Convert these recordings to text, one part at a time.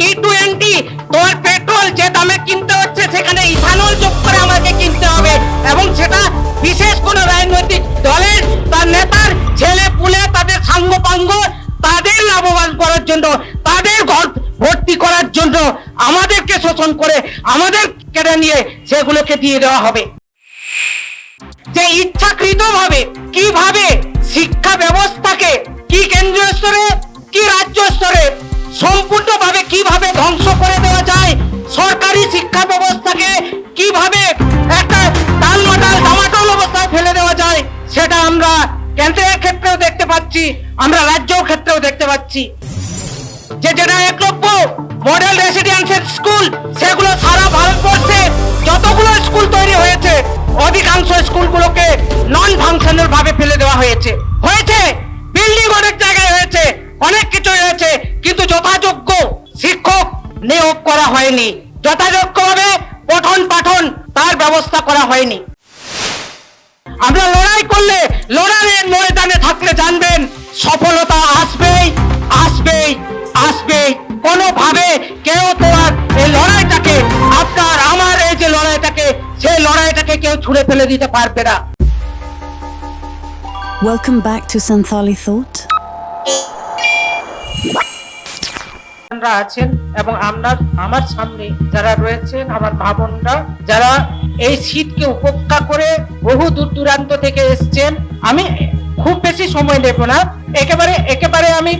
E20 তোমার petrol যে দামে কিনতে হচ্ছে সেখানে ইথানল যোগ করে আমাকে কিনতে হবে, এবং সেটা বিশেষ কোনো রাজনৈতিক দলের তার নেতার ছেলে পুলে তাদের সাঙ্গপাঙ্গ তাদের লাভবান করার জন্য, তাদের ঘর ভর্তি করার জন্য আমাদেরকে শোষণ করে আমাদের কেড়ে নিয়ে সেগুলোকে দিয়ে দেওয়া হবে। যে ইচ্ছাকৃতভাবে কিভাবে শিক্ষা ব্যবস্থাকে কি কেন্দ্রীয় স্তরে কি রাজ্য স্তরে সম্পূর্ণভাবে কিভাবে ধ্বংস করে দেওয়া যায়, সরকারি শিক্ষা ব্যবস্থাকে কিভাবে একটা টালমাটাল ডামাডোল অবস্থায় ফেলে দেওয়া যায়, সেটা আমরা কেন্দ্রের ক্ষেত্রেও দেখতে পাচ্ছি, আমরা রাজ্যের ক্ষেত্রেও দেখতে পাচ্ছি। যেটা একলব্য মডেল রেসিডেন্সিয়াল স্কুল, সেগুলো সারা ভারতবর্ষে যতগুলো স্কুল তৈরি হয়েছে অধিকাংশ স্কুলগুলোকে নন ফাংশনাল ভাবে ফেলে দেওয়া হয়েছে। বিল্ডিং অনেক জায়গায় হয়েছে, অনেক কিছু হয়েছে, কিন্তু যথাযোগ্য শিক্ষক নিয়োগ করা হয়নি, যথাযোগ্যভাবে পঠন পাঠন তার ব্যবস্থা করা হয়নি। আমরা লড়াই করলে, লড়াইয়ের ময়দানে থাকলে জানবেন সফলতা আসবেই আসবেই আসবেই। কোনোভাবে কেউ তোমার এই লড়াইটাকে, আপনার আমার এই যে লড়াইটাকে, সেই লড়াইটাকে কেউ ছুঁড়ে ফেলে দিতে পারবে না। Welcome back to Santhali Thought. আপনারা আছেন এবং আমার সামনে যারা রয়েছেন আমার মা বোনরা, যারা এই শীতকে উপেক্ষা করে বহু দূর দূরান্ত থেকে এসেছেন, আমি খুব বেশি সময় নেব না, একেবারে আমি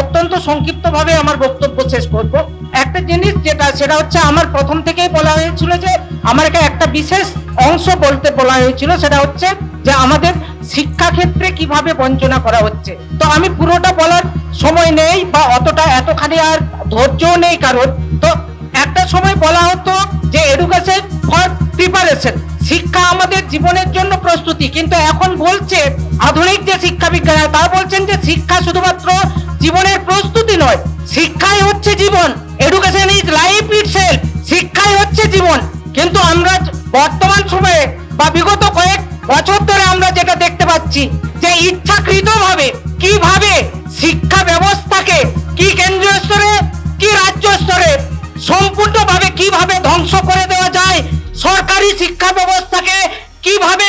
অত্যন্ত সংক্ষিপ্ত ভাবে আমার বক্তব্য শেষ করব। একটা জিনিস সেটা হচ্ছে আমার প্রথম থেকেই বলা হয়েছিল যে আমাকে একটা বিশেষ অংশ বলতে বলা হয়েছিল, সেটা হচ্ছে যে আমাদের শিক্ষা ক্ষেত্রে কিভাবে বঞ্চনা করা হচ্ছে। তো আমি পুরোটা বলার সময় নেই বা এতখানি আর ধৈর্য নেই কারণ। তো একটা সময় বলা হতো যে এডুকেশন ফর প্রিপারেশন, শিক্ষা আমাদের জীবনের জন্য প্রস্তুতি, কিন্তু এখন বলছে আধুনিক যে শিক্ষা বিজ্ঞান তারা বলছেন যে শিক্ষা শুধুমাত্র জীবনের প্রস্তুতি নয়, শিক্ষাই হচ্ছে জীবন, এডুকেশন ইজ লাইফ ইটসেলফ, শিক্ষাই হচ্ছে জীবন। কিন্তু আমরা বর্তমান সময়ে বা বিগত কয়েক বছর ধরে আমরা যেটা দেখতে পাচ্ছি যে ইচ্ছাকৃতভাবে কিভাবে শিক্ষা ব্যবস্থাকে কি কেন্দ্রীয় স্তরে কি রাজ্য স্তরে সম্পূর্ণভাবে কিভাবে ধ্বংস করে দেওয়া যায়, সরকারি শিক্ষা ব্যবস্থাকে কিভাবে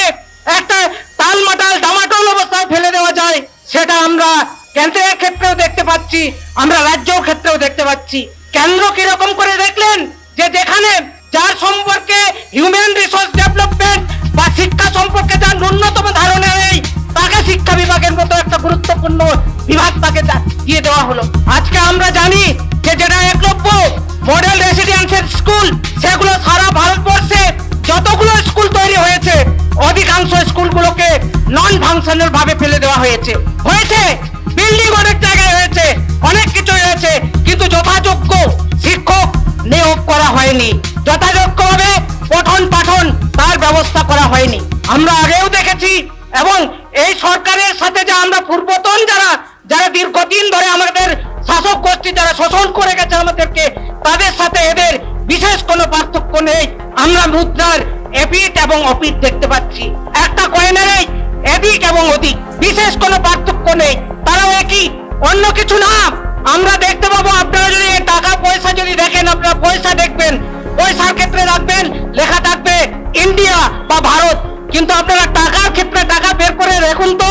একটা টালমাটাল ডামাডোল অবস্থায় ফেলে দেওয়া যায়, সেটা আমরা কেন্দ্রের ক্ষেত্রেও দেখতে পাচ্ছি, আমরা রাজ্যের ক্ষেত্রেও দেখতে পাচ্ছি। কেন্দ্র কিরকম করে দেখলেন যে যেখানে যার সম্পর্কে হিউম্যান রিসোর্স ডেভেলপমেন্ট বা শিক্ষা সম্পর্কে যার ন্যূনতম ধারণা নেই, তাকে শিক্ষা বিভাগের মতো একটা গুরুত্বপূর্ণ বিভাগ তাকে দিয়ে দেওয়া হলো। আজকে আমরা জানি যে যেটা একলব্য মডেল রেসিডেন্সিয়াল স্কুল, সেগুলো সারা ভারতবর্ষে যতগুলো স্কুল তৈরি হয়েছে অধিকাংশ স্কুলগুলোকে নন ফাংশনাল ভাবে ফেলে দেওয়া হয়েছে। বিল্ডিং অনেক জায়গায় হয়েছে, অনেক কিছু হয়েছে, কিন্তু যথাযোগ্য শিক্ষক নিয়োগ করা হয়নি, যথাযোগ্যভাবে পঠন পাঠন তার ব্যবস্থা করা হয়নি। আমরা আগেও দেখেছি এবং এই সরকারের সাথে যে আমরা পূর্বতন যারা দীর্ঘদিন ধরে আমাদের শাসক গোষ্ঠী যারা শোষণ করে গেছে আমাদেরকে, তাদের সাথে এদের বিশেষ কোনো পার্থক্য নেই। আমরা মুদ্রার এপিঠ এবং অপিঠ দেখতে পাচ্ছি, একটা কয়েনেরই এদিক এবং ওদিক, বিশেষ কোনো পার্থক্য নেই, তারাও একই, অন্য কিছু না। আমরা দেখতে পাবো, আপনারা যদি টাকা পয়সা যদি দেখেন, আপনারা পয়সা দেখবেন, পয়সার ক্ষেত্রে রাখবেন লেখা থাকবে ইন্ডিয়া বা ভারত, কিন্তু আপনারা টাকার ক্ষেত্রে টাকা বের করে দেখুন তো,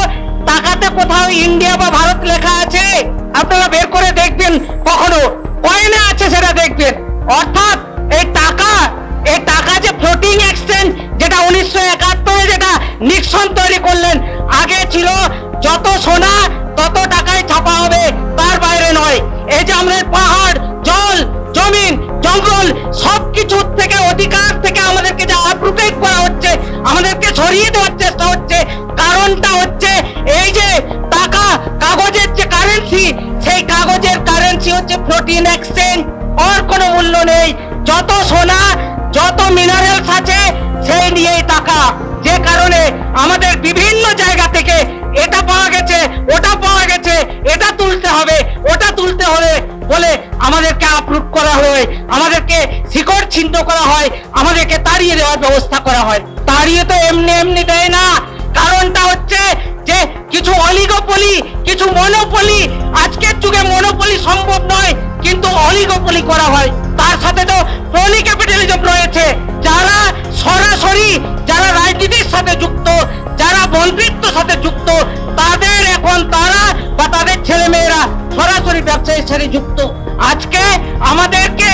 টাকাতে কোথাও ইন্ডিয়া বা ভারত লেখা আছে? আপনারা বের করে দেখবেন, কখনো কয়েনে আছে সেটা দেখবেন। অর্থাৎ এই টাকা যে ফ্লোটিং এক্সচেঞ্জ, যেটা 1971 যেটা নিক্সন তৈরি করলেন, আগে ছিল যত সোনা তত টাকায় ছাপা হবে, তার বাইরে নয়। এই যে আমাদের পাহাড়, জল, জমিন, জঙ্গল সবকিছুর থেকে অধিকার থেকে আমাদেরকে যে আপ্রুটেট করা হচ্ছে, আমাদেরকে সরিয়ে দেওয়ার চেষ্টা হচ্ছে, কারণটা হচ্ছে এই যে টাকা, কাগজের যে কারেন্সি, সেই কাগজের কারেন্সি হচ্ছে ফ্লোটিং এক্সচেঞ্জ, আর কোনো মূল্য নেই। যত সোনা যত মিনারেলস আছে সেই নিয়েই টাকা, যে কারণে আমাদের বিভিন্ন জায়গা থেকে এটা পাওয়া গেছে, ওটা পাওয়া গেছে, এটা তুলতে হবে, ওটা তুলতে হবে বলে আমাদেরকে আপ্রুভ করা হয়, আমাদেরকে শিকড় ছিন্ন করা হয়, আমাদেরকে তাড়িয়ে দেওয়ার ব্যবস্থা করা হয়। তাড়িয়ে তো এমনি দেয় না, কারণটা হচ্ছে যে কিছু অলিগোপলি, কিছু মনোপলি, আজকের যুগে মনোপলি সম্ভব নয়, কিন্তু অলিগোপলি করা হয়। তার সাথে তো ক্রনি ক্যাপিটালিজম রয়েছে, যারা সরাসরি যারা রাজনীতির সাথে যুক্ত, যারা মন্ত্রিত্বের সাথে যুক্ত, তাদের এখন তারা বা তাদের ছেলেমেয়েরা সরাসরি ব্যবসায়ীর সাথে যুক্ত। আজকে আমাদেরকে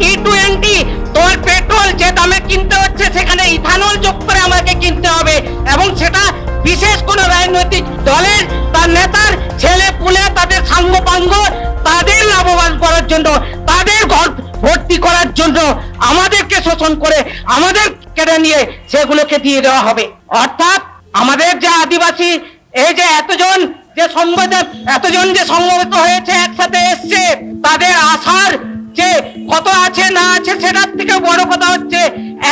E20 তোমার পেট্রোল যে দামে কিনতে হচ্ছে, সেখানে ইথানল যোগ করে আমাকে কিনতে হবে, এবং সেটা বিশেষ কোনো রাজনৈতিক দলের তার নেতার ছেলে পুলে তাদের সাঙ্গপাঙ্গ তাদের লাভবান করার জন্য, তাদের ঘর ভর্তি করার জন্য আমাদেরকে শোষণ করে আমাদের কেড়ে নিয়ে সেগুলোকে দিয়ে দেওয়া হবে। অর্থাৎ আমাদের যে আদিবাসী এই যে এতজন যে সংগঠিত হয়েছে, একসাথে এসছে, তাদের আশার যে কত আছে না আছে, সেটার থেকে বড় কথা হচ্ছে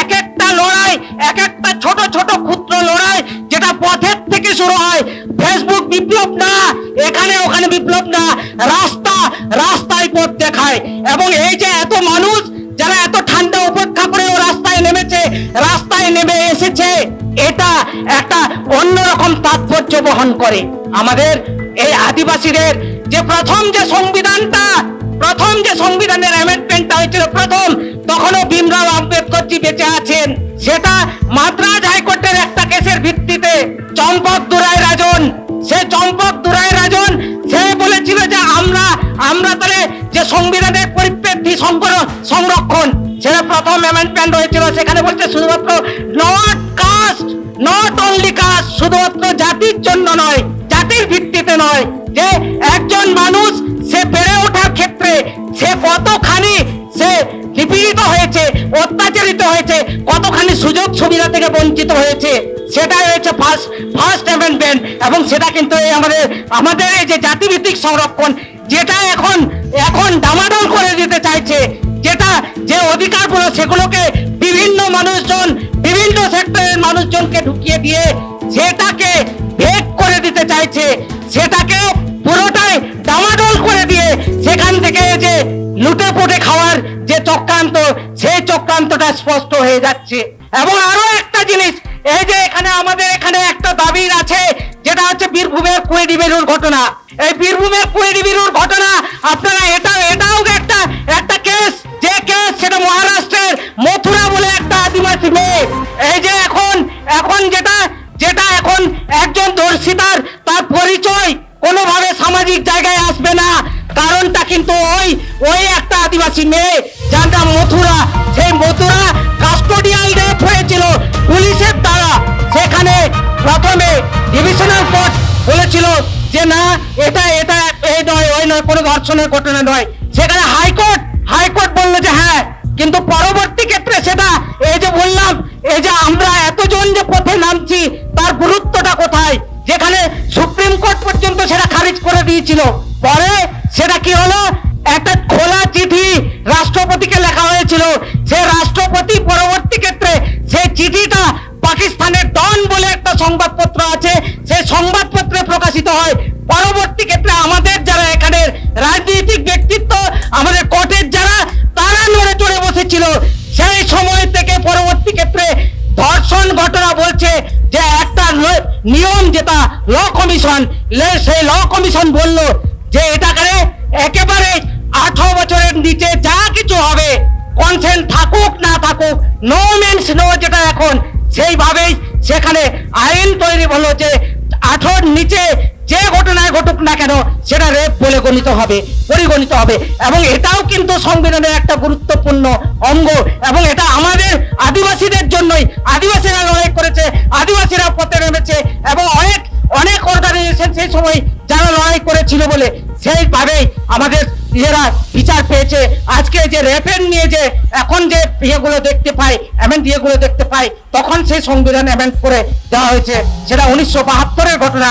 এক একটা লড়াই, এক একটা ছোট ছোট ক্ষুদ্র লড়াই, যেটা পথের থেকে শুরু হয়। ফেসবুক বিপ্লব না, এখানে ওখানে বিপ্লব না, রাস্তায় পথ দেখায়। এবং এই যে এত মানুষ যারা এত ঠান্ডা উপেক্ষা করে রাস্তায় নেমে এসেছে, এটা একটা অন্যরকম তাৎপর্য বহন করে। আমাদের এই আদিবাসীদের যে প্রথম যে সংবিধানের অ্যামেন্ডমেন্টটা হয়েছিল তখনও ভীমরাও আম্বেদকরজি বেঁচে আছেন। সেটা মাদ্রাজ হাইকোর্টের একটা কেসের ভিত্তিতে চম্পক দুরাই রাজন সে বলেছিল যে আমরা তাহলে যে সংবিধানের পরিপ্রেক্ষি সংরক্ষণ, সেটা প্রথম অ্যামেন্ডমেন্ট হয়েছিল। সেখানে বলছে শুধুমাত্র নট অনলি কাস্ট, শুধুমাত্র জাতির জন্য নয়, জাতির ভিত্তিতে নয়, যে একজন মানুষ সে বেড়ে ওঠার ক্ষেত্রে সে কতখানি সে নিপীড়িত হয়েছে, অত্যাচারিত হয়েছে, কতখানি সুযোগ সুবিধা থেকে বঞ্চিত হয়েছে, সেটাই হয়েছে ফার্স্ট অ্যামেন্ডমেন্ট। এবং সেটা কিন্তু এই আমাদের এই যে জাতিভিত্তিক সংরক্ষণ, যেটা এখন ডামাডোল করে দিতে চাইছে, যেটা যে অধিকারগুলো সেগুলোকে বিভিন্ন মানুষজন, বিভিন্ন সেক্টরের মানুষজনকে ঢুকিয়ে দিয়ে সেটাকে ভেগ করে দিতে চাইছে, সেটাকে পুরোটাই ডামাডোল করে দিয়ে সেখান থেকে যে লুটে পুটে খাওয়ার যে চক্রান্ত, সেই চক্রান্তটা স্পষ্ট হয়ে যাচ্ছে। এবং আরো একটা জিনিস, এই যে আমাদের এখানে একটা দাবির আছে, যেটা হচ্ছে বীরভূমের কুয়েডিবিরুর ঘটনা। এই বীরভূমের কুয়েডিবিরুর ঘটনা আপনারা এটাও একটা কেস, যে কেস সেটা মহারাষ্ট্রের মথুরা বলে একটা আদিবাসী মেয়ে। এই যে এখন যেটা এখন একজন দর্শিতার তার পরিচয় কোনোভাবে সামাজিক জায়গায় আসবে না, কারণটা কিন্তু ওই একটা আদিবাসী মেয়ে, যার নাম মথুরা। সেই মথুরা কাস্টোডিয়াল রেপ হয়েছিল পুলিশের দ্বারা। সেখানে প্রথমে ডিভিশনাল কোর্ট বলেছিল যে না, এটা এই নয়, ওই নয়, কোনো ধর্ষণের ঘটনা নয়। সেখানে হাইকোর্ট বললো যে হ্যাঁ, কিন্তু পরবর্তী ক্ষেত্রে সেটা এই যে বললাম, এই যে আমরা এতজন যে পথে নামছি তার গুরুত্বটা কোথায়, যেখানে সুপ্রিম কোর্ট পর্যন্ত সেটা খারিজ করে দিয়েছিল। পরে সেটা কি হলো, একটা খোলা চিঠি রাষ্ট্রপতিকে লেখা হয়েছিল। সে রাষ্ট্রপতি পরবর্তী ক্ষেত্রে সেই চিঠিটা পাকিস্তানের ডন বলে একটা সংবাদপত্র আছে, সেই সংবাদপত্রে প্রকাশিত হয়। পরবর্তী ক্ষেত্রে আমাদের যারা এখানের রাজনৈতিক ব্যক্তিত্ব, আমাদের কোর্টের যারা, তারা নড়ে চড়ে বসেছিল। সেই সময় থেকে পরবর্তী ক্ষেত্রে ধর্ষণ ঘটনা বলছে যে একটা নিয়ম, যেটা ল কমিশন, সেই ল কমিশন বলল যে এটাকে একেবারে 18 বছরের নিচে যা কিছু হবে, কনসেন্ট থাকুক না থাকুক, নো মিনস নো, যেটা এখন সেইভাবেই সেখানে আইন তৈরি হলো যে 18 নিচে যে ঘটনায় ঘটুক না কেন সেটা রেপ বলে পরিগণিত হবে। এবং এটাও কিন্তু সংবিধানের একটা গুরুত্বপূর্ণ অঙ্গ। এবং এটা আমাদের আদিবাসীদের জন্যই, আদিবাসীরা লড়াই করেছে, আদিবাসীরা পথে নেমেছে, এবং অনেক অর্গানাইজেশন সেই সময় যারা লড়াই করেছিল বলে সেইভাবেই আমাদের এরা বিচার পেয়েছে। আজকে যে রেপের নিয়ে যে এখন যে ইয়েগুলো দেখতে পাই, তখন সেই সংবিধান অ্যামেন্ড করে দেওয়া হয়েছে। সেটা 1972-এর ঘটনা,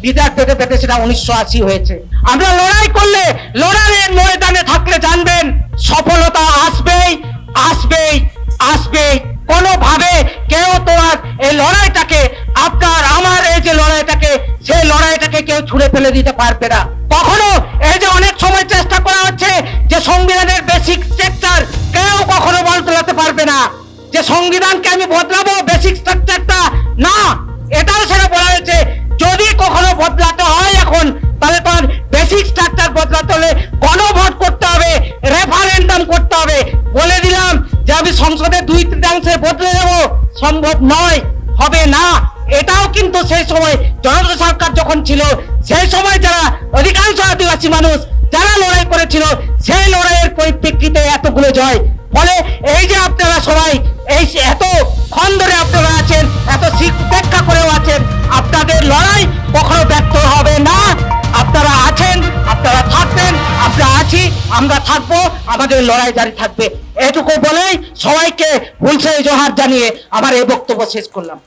বিচার পেতে সেটা 1980 হয়েছে। আমরা লড়াই করলে, লড়াইয়ের ময়দানে থাকলে জানবেন সফলতা আসবেই। কোনোভাবে কেউ তোমার এই লড়াইটাকে, আপনার আমার এই যে লড়াইটাকে, সেই লড়াইটাকে কেউ ছুঁড়ে ফেলে দিতে পারবে না কখনো। এই যে অনেক সময় চেষ্টা করা হচ্ছে যে সংবিধানের বেসিক স্ট্রাকচার, কেউ কখনো বদলাতে পারবে না। যে সংবিধানকে আমি বদলাবো বেসিক স্ট্রাকচারটা না, এটাও সেটা বলা হয়েছে। যদি কখনো বদলাতে হয় এখন, তাহলে তার বেসিক স্ট্রাকচার বদলাতে হলে গণভোট করতে হবে। সংসদে 2/3 বদলে দেব সম্ভব নয়, হবে না। এটাও কিন্তু সেই সময় জনতা সরকার যখন ছিল, সেই সময় যারা অধিকাংশ আদিবাসী মানুষ যারা লড়াই করেছিল, সেই লড়াইয়ের পরিপ্রেক্ষিতে এতগুলো জয়। ফলে এই যে আপনারা সবাই এই এত ক্ষণ ধরে আপনারা আছেন, এত উপেক্ষা করেও আছেন, আপনাদের লড়াই কখনো ব্যর্থ হবে না। আপনারা আছেন, আপনারা থাকবেন, আমরা আছি, আমরা থাকবো, আমাদের লড়াই জারি থাকবে। এটুকু বলেই সবাইকে হুলসে জোহার জানিয়ে আমার এই বক্তব্য শেষ করলাম।